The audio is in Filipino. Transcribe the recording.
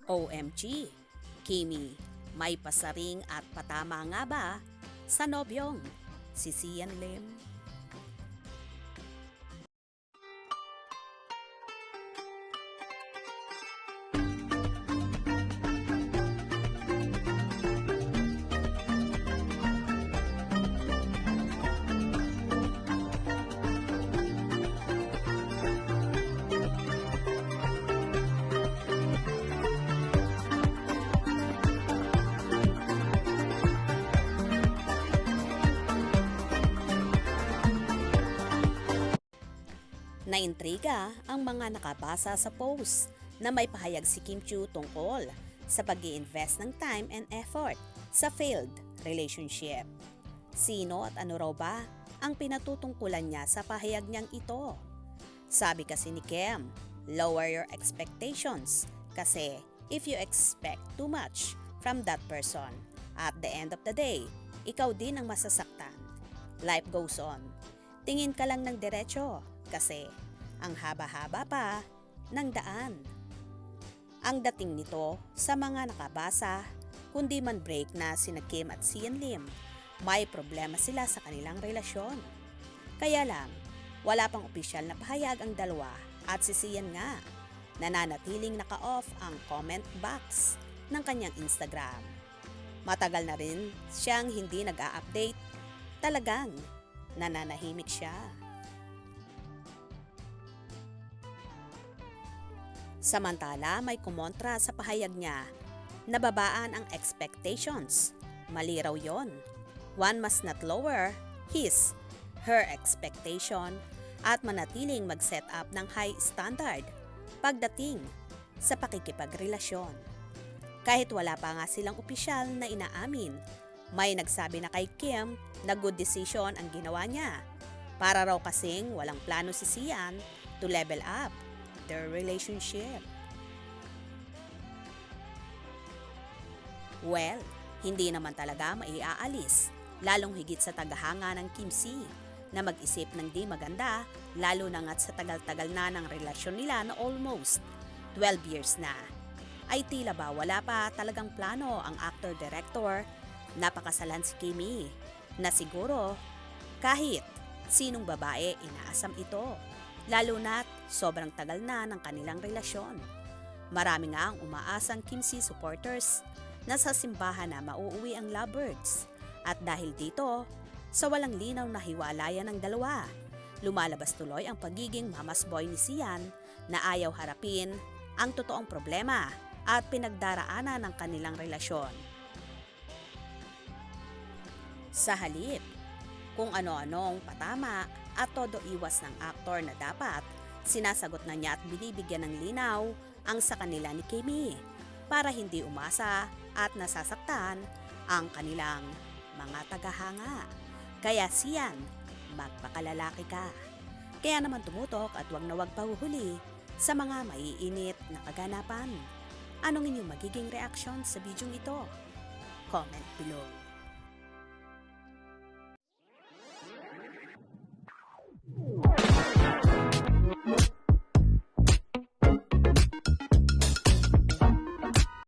OMG, Kimi, may pasaring at patama nga ba sa nobyong si Sian Lim? Naintriga ang mga nakabasa sa post na may pahayag si Kim Chiu tungkol sa pag-i-invest ng time and effort sa failed relationship. Sino at ano raw ba ang pinatutungkulan niya sa pahayag niyang ito? Sabi kasi ni Kim, lower your expectations kasi if you expect too much from that person, at the end of the day, ikaw din ang masasaktan. Life goes on. Tingin ka lang ng diretso kasi ang haba-haba pa ng daan. Ang dating nito sa mga nakabasa, kundi man break na sina Kim at Sian Lim, may problema sila sa kanilang relasyon. Kaya lang, wala pang opisyal na pahayag ang dalawa at si Sian nga, nananatiling naka-off ang comment box ng kanyang Instagram. Matagal na rin siyang hindi nag-a-update, talagang nananahimik siya. Samantala, may kumontra sa pahayag niya, nababaan ang expectations. Mali raw yon. One must not lower his, her expectation at manatiling mag-set up ng high standard pagdating sa pakikipagrelasyon. Kahit wala pa nga silang opisyal na inaamin, may nagsabi na kay Kim na good decision ang ginawa niya. Para raw kasing walang plano si Sian to level up their relationship. Well, hindi naman talaga maiaalis, lalong higit sa tagahanga ng Kim C na mag-isip ng di maganda, lalo na nga't sa tagal-tagal na ng relasyon nila na almost 12 years na. Ay tila ba wala pa talagang plano ang actor-director na pakasalan si Kimi, na siguro kahit sinong babae inaasam ito. Lalo na't sobrang tagal na ng kanilang relasyon. Marami nga ang umaasang Kim C supporters na sa simbahan na mauuwi ang lovebirds. At dahil dito, sa walang linaw na hiwalayan ng dalawa, lumalabas tuloy ang pagiging mamas boy ni Sian na ayaw harapin ang totoong problema at pinagdaraanan ng kanilang relasyon. Sa halip, kung ano-anong patama at todo iwas ng aktor na dapat, sinasagot na niya at binibigyan ng linaw ang sa kanila ni Kimi para hindi umasa at nasasaktan ang kanilang mga tagahanga. Kaya Sian, magpakalalaki ka. Kaya naman tumutok at wag na wag pahuhuli sa mga maiinit na kaganapan. Anong inyong magiging reaksyon sa bidyong ito? Comment below.